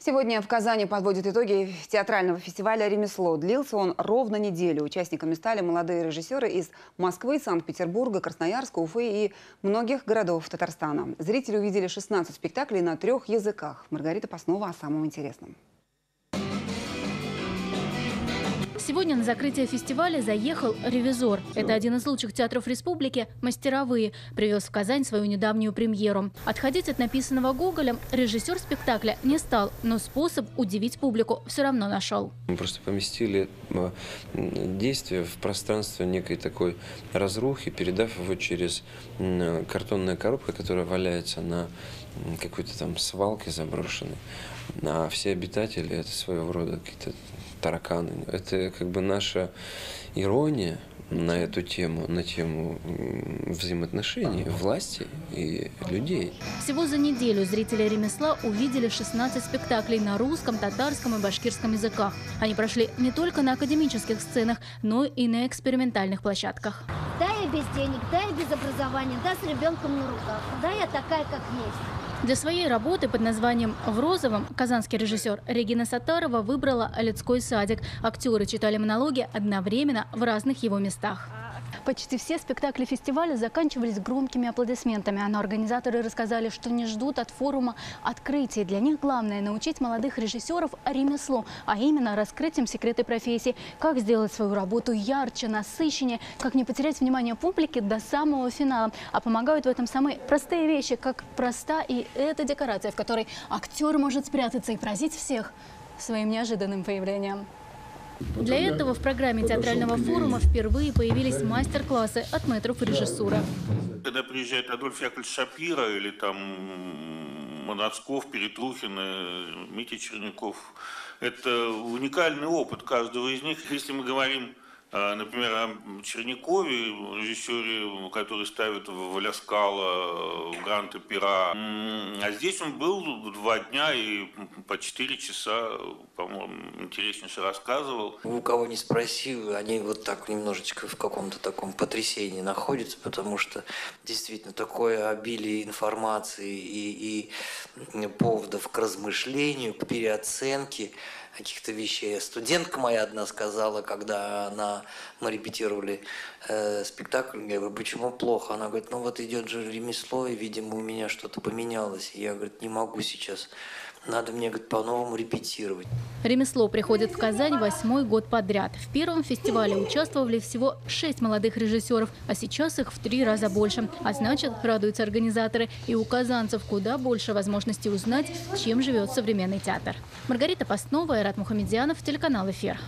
Сегодня в Казани подводят итоги театрального фестиваля «Ремесло». Длился он ровно неделю. Участниками стали молодые режиссеры из Москвы, Санкт-Петербурга, Красноярска, Уфы и многих городов Татарстана. Зрители увидели 16 спектаклей на 3 языках. Маргарита Паснова о самом интересном. Сегодня на закрытие фестиваля заехал «Ревизор». Это один из лучших театров республики «Мастеровые». Привез в Казань свою недавнюю премьеру. Отходить от написанного Гоголем режиссер спектакля не стал, но способ удивить публику все равно нашел. Мы просто поместили действие в пространство некой такой разрухи, передав его через картонную коробку, которая валяется на какой-то там свалке заброшенной. А все обитатели – это своего рода какие-то тараканы. Это как бы наша ирония на эту тему, на тему взаимоотношений власти и людей. Всего за неделю зрители «Ремесла» увидели 16 спектаклей на русском, татарском и башкирском языках. Они прошли не только на академических сценах, но и на экспериментальных площадках. Да, я без денег, да, я без образования, да, с ребенком на руках, да, я такая, как есть. Для своей работы под названием «В розовом» казанский режиссер Регина Саттарова выбрала «Людской садик». Актеры читали монологи одновременно в разных его местах. Почти все спектакли фестиваля заканчивались громкими аплодисментами. Но организаторы рассказали, что не ждут от форума открытий. Для них главное – научить молодых режиссеров ремеслу, а именно раскрыть им секреты профессии. Как сделать свою работу ярче, насыщеннее, как не потерять внимание публики до самого финала. А помогают в этом самые простые вещи, как проста и эта декорация, в которой актер может спрятаться и поразить всех своим неожиданным появлением. Для этого в программе театрального форума впервые появились мастер-классы от мэтров режиссуры. Когда приезжает Адольф Яковлевич Шапира или там Манацков, Перетрухин, Митя Черняков, это уникальный опыт каждого из них. Если мы говорим, например, о Чернякове, режиссере, который ставит в Ля Скала, в Гранта Пера. А здесь он был 2 дня и по 4 часа, по-моему, интереснейше рассказывал. У кого не спросил, они вот так немножечко в каком-то таком потрясении находятся, потому что действительно такое обилие информации и поводов к размышлению, к переоценке каких-то вещей. Студентка моя одна сказала, когда мы репетировали спектакль, я говорю, почему плохо? Она говорит, ну вот идет же ремесло, и, видимо, у меня что-то поменялось. И я, говорит, не могу сейчас. Надо мне, говорит, по-новому репетировать. «Ремесло» приходит в Казань 8-й год подряд. В первом фестивале участвовали всего 6 молодых режиссеров, а сейчас их в 3 раза больше. А значит, радуются организаторы, и у казанцев куда больше возможностей узнать, чем живет современный театр. Маргарита Паснова, Айрат Мухамедзянов, телеканал «Эфир».